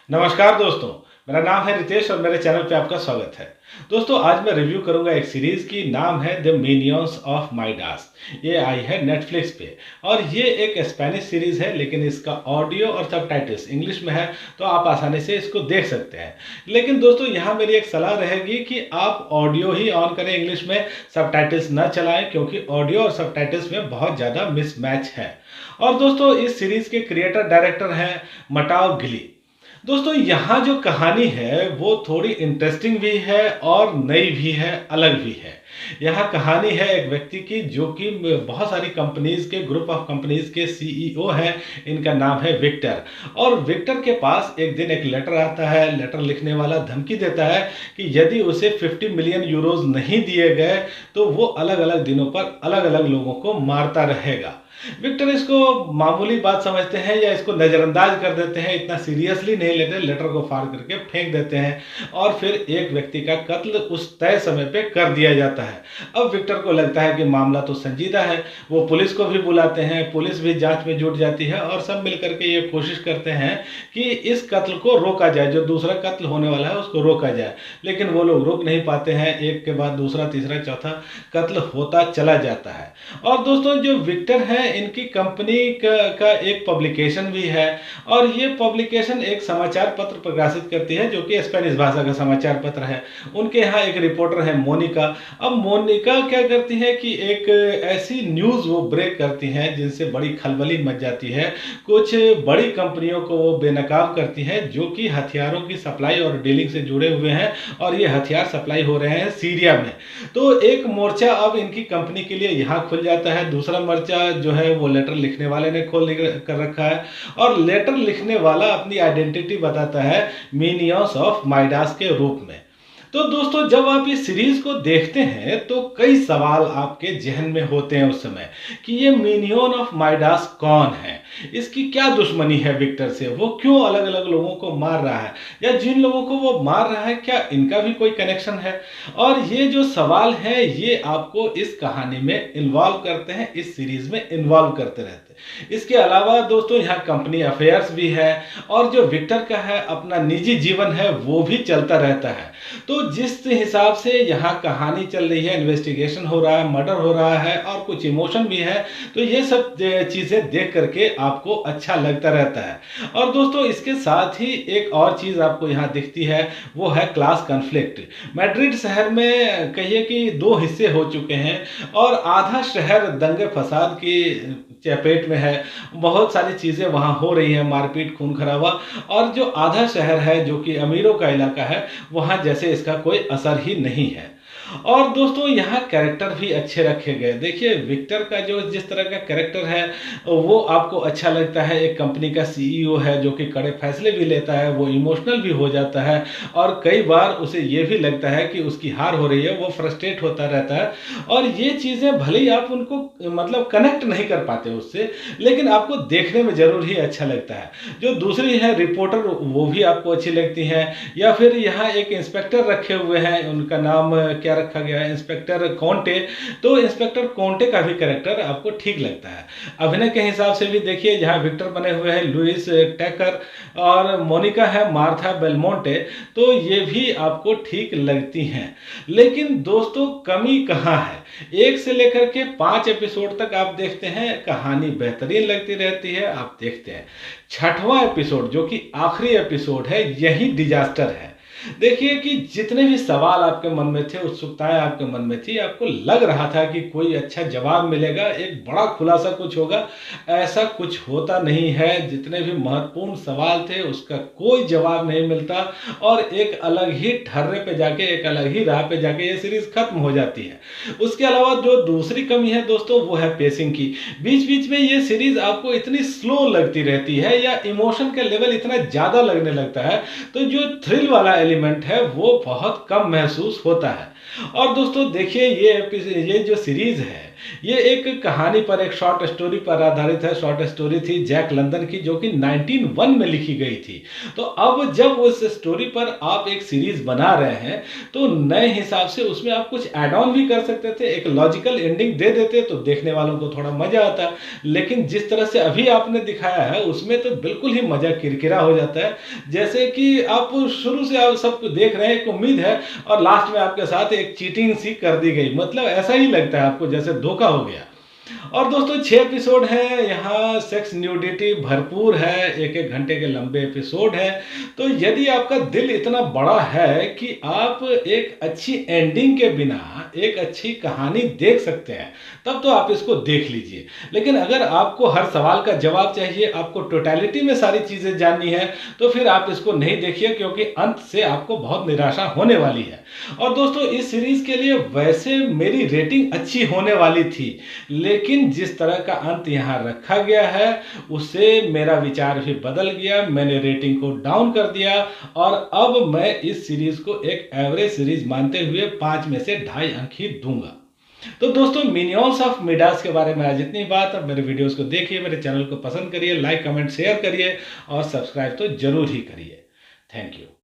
नमस्कार दोस्तों, मेरा नाम है रितेश और मेरे चैनल पे आपका स्वागत है। दोस्तों, आज मैं रिव्यू करूंगा एक सीरीज की, नाम है द मिनियंस ऑफ माइडास। ये आई है नेटफ्लिक्स पे और ये एक स्पेनिश सीरीज है, लेकिन इसका ऑडियो और सबटाइटल्स इंग्लिश में है, तो आप आसानी से इसको देख सकते हैं। लेकिन दोस्तों, यहाँ मेरी एक सलाह रहेगी कि आप ऑडियो ही ऑन करें इंग्लिश में, सबटाइटल्स न चलाएं, क्योंकि ऑडियो और सबटाइटल्स में बहुत ज़्यादा मिसमैच है। और दोस्तों, इस सीरीज के क्रिएटर डायरेक्टर हैं मटाओ गिली। दोस्तों, यहाँ जो कहानी है वो थोड़ी इंटरेस्टिंग भी है और नई भी है, अलग भी है। यहाँ कहानी है एक व्यक्ति की जो कि बहुत सारी कंपनीज के, ग्रुप ऑफ कंपनीज के सीईओ हैं। इनका नाम है विक्टर। और विक्टर के पास एक दिन एक लेटर आता है। लेटर लिखने वाला धमकी देता है कि यदि उसे 50 मिलियन यूरोज नहीं दिए गए तो वो अलग अलग दिनों पर अलग अलग लोगों को मारता रहेगा। विक्टर इसको मामूली बात समझते हैं या इसको नज़रअंदाज कर देते हैं, इतना सीरियसली नहीं लेते, लेटर को फाड़ करके फेंक देते हैं और फिर एक व्यक्ति का कत्ल उस तय समय पे कर दिया जाता है। अब विक्टर को लगता है कि मामला तो संजीदा है। वो पुलिस को भी बुलाते हैं, पुलिस भी जांच में जुट जाती है और सब मिलकर के ये कोशिश करते हैं कि इस कत्ल को रोका जाए, जो दूसरा कत्ल होने वाला है उसको रोका जाए। लेकिन वो लोग रोक नहीं पाते हैं, एक के बाद दूसरा तीसरा चौथा कत्ल होता चला जाता है। और दोस्तों, जो विक्टर है इनकी कंपनी का एक पब्लिकेशन भी है और ये पब्लिकेशन एक समाचार पत्र प्रकाशित करती है जो कि स्पेनिश भाषा का समाचार पत्र है। उनके यहाँ एक रिपोर्टर है मोनिका। अब मोनिका क्या करती है कि एक ऐसी न्यूज़ वो ब्रेक करती हैं जिनसे बड़ी खलबली मच जाती है। कुछ बड़ी कंपनियों को वो बेनकाब करती हैं जो कि हथियारों की सप्लाई और डीलिंग से जुड़े हुए हैं और ये हथियार सप्लाई हो रहे हैं सीरिया में। तो एक मोर्चा अब इनकी कंपनी के लिए यहाँ खुल जाता है, दूसरा मोर्चा जो है वो लेटर लिखने वाले ने खोल कर रखा है। और लेटर लिखने वाला अपनी आइडेंटिटी बताता है मिनियंस ऑफ माइडास के रूप में। तो दोस्तों, जब आप इस सीरीज को देखते हैं तो कई सवाल आपके जहन में होते हैं उस समय कि ये मिनियन ऑफ माइडास कौन है, इसकी क्या दुश्मनी है विक्टर से, वो क्यों अलग अलग लोगों को मार रहा है, या जिन लोगों को वो मार रहा है क्या इनका भी कोई कनेक्शन है। और ये जो सवाल है ये आपको इस कहानी में इन्वॉल्व करते हैं, इस सीरीज में इन्वॉल्व करते रहते हैं। इसके अलावा दोस्तों, यहाँ कंपनी अफेयर्स भी है और जो विक्टर का है अपना निजी जीवन है वो भी चलता रहता है। तो जिस हिसाब से यहाँ कहानी चल रही है, इन्वेस्टिगेशन हो रहा है, मर्डर हो रहा है और कुछ इमोशन भी है, तो ये सब चीज़ें देख करके आपको अच्छा लगता रहता है। और दोस्तों, इसके साथ ही एक और चीज़ आपको यहाँ दिखती है, वो है क्लास कन्फ्लिक्ट। मैड्रिड शहर में कहिए कि दो हिस्से हो चुके हैं और आधा शहर दंगे फसाद की चपेट में है। बहुत सारी चीज़ें वहाँ हो रही हैं, मारपीट, खून खराबा। और जो आधा शहर है जो कि अमीरों का इलाका है, वहाँ जैसे इसका कोई असर ही नहीं है। और दोस्तों, यहाँ कैरेक्टर भी अच्छे रखे गए। देखिए, विक्टर का जो जिस तरह का कैरेक्टर है वो आपको अच्छा लगता है। एक कंपनी का सीईओ है जो कि कड़े फैसले भी लेता है, वो इमोशनल भी हो जाता है और कई बार उसे ये भी लगता है कि उसकी हार हो रही है, वो फ्रस्ट्रेट होता रहता है। और ये चीज़ें भले ही आप उनको मतलब कनेक्ट नहीं कर पाते उससे, लेकिन आपको देखने में ज़रूर ही अच्छा लगता है। जो दूसरी है रिपोर्टर, वो भी आपको अच्छी लगती हैं। या फिर यहाँ एक इंस्पेक्टर रखे हुए हैं, उनका नाम क्या रखा गया है, इंस्पेक्टर कोंटे। तो इंस्पेक्टर कोंटे का भी कैरेक्टर आपको ठीक लगता है। अभिनय के हिसाब से भी देखिए, जहाँ विक्टर बने हुए हैं लुइस टैकर और मोनिका है मार्था बेलमोंटे, तो ये भी आपको ठीक लगती हैं। लेकिन दोस्तों, कमी कहाँ है? 1 से लेकर के 5 एपिसोड तक आप देखते हैं, कहानी बेहतरीन लगती रहती है, आप देखते हैं। 6वां एपिसोड जो कि आखिरी एपिसोड है, यही डिजास्टर है। देखिए कि जितने भी सवाल आपके मन में थे, उत्सुकताएं आपके मन में थी, आपको लग रहा था कि कोई अच्छा जवाब मिलेगा, एक बड़ा खुलासा कुछ होगा। ऐसा कुछ होता नहीं है। जितने भी महत्वपूर्ण सवाल थे उसका कोई जवाब नहीं मिलता और एक अलग ही ठर्रे पे जाके, एक अलग ही राह पे जाके ये सीरीज खत्म हो जाती है। उसके अलावा जो दूसरी कमी है दोस्तों, वो है पेसिंग की। बीच बीच में ये सीरीज आपको इतनी स्लो लगती रहती है या इमोशन का लेवल इतना ज़्यादा लगने लगता है, तो जो थ्रिल वाला एलिमेंट है वो बहुत कम महसूस होता है। और दोस्तों देखिए, ये जो सीरीज है ये एक कहानी पर, एक शॉर्ट स्टोरी पर आधारित है। शॉर्ट स्टोरी थी जैक लंदन की, जो कि 1901 में लिखी गई थी। तो अब जब उस स्टोरी पर आप एक सीरीज बना रहे हैं तो नए हिसाब से उसमें आप कुछ ऐड ऑन भी कर सकते थे, एक लॉजिकल एंडिंग दे देते तो देखने वालों को थोड़ा मजा आता। लेकिन जिस तरह से अभी आपने दिखाया है उसमें तो बिल्कुल ही मजा किरकिरा हो जाता है, जैसे कि आप शुरू से आप सब देख रहे हैं, एक उम्मीद है, और लास्ट में आपके साथ एक चीटिंग सी कर दी गई। मतलब ऐसा ही लगता है आपको जैसे धोखा हो गया। और दोस्तों 6 एपिसोड हैं, यहाँ सेक्स न्यूडिटी भरपूर है, एक एक घंटे के लंबे एपिसोड हैं। तो यदि आपका दिल इतना बड़ा है कि आप एक अच्छी एंडिंग के बिना एक अच्छी कहानी देख सकते हैं, तब तो आप इसको देख लीजिए। लेकिन अगर आपको हर सवाल का जवाब चाहिए, आपको टोटलिटी में सारी चीज़ें जाननी है, तो फिर आप इसको नहीं देखिए, क्योंकि अंत से आपको बहुत निराशा होने वाली है। और दोस्तों इस सीरीज़ के लिए वैसे मेरी रेटिंग अच्छी होने वाली थी, लेकिन जिस तरह का अंत यहाँ रखा गया है उससे मेरा विचार भी बदल गया। मैंने रेटिंग को डाउन कर दिया और अब मैं इस सीरीज को एक एवरेज सीरीज मानते हुए 5 में से 2.5 अंक ही दूंगा। तो दोस्तों मिनियंस ऑफ मिडास के बारे में आज इतनी बात। अब मेरे वीडियोस को देखिए, मेरे चैनल को पसंद करिए, लाइक कमेंट शेयर करिए और सब्सक्राइब तो जरूर ही करिए। Thank you.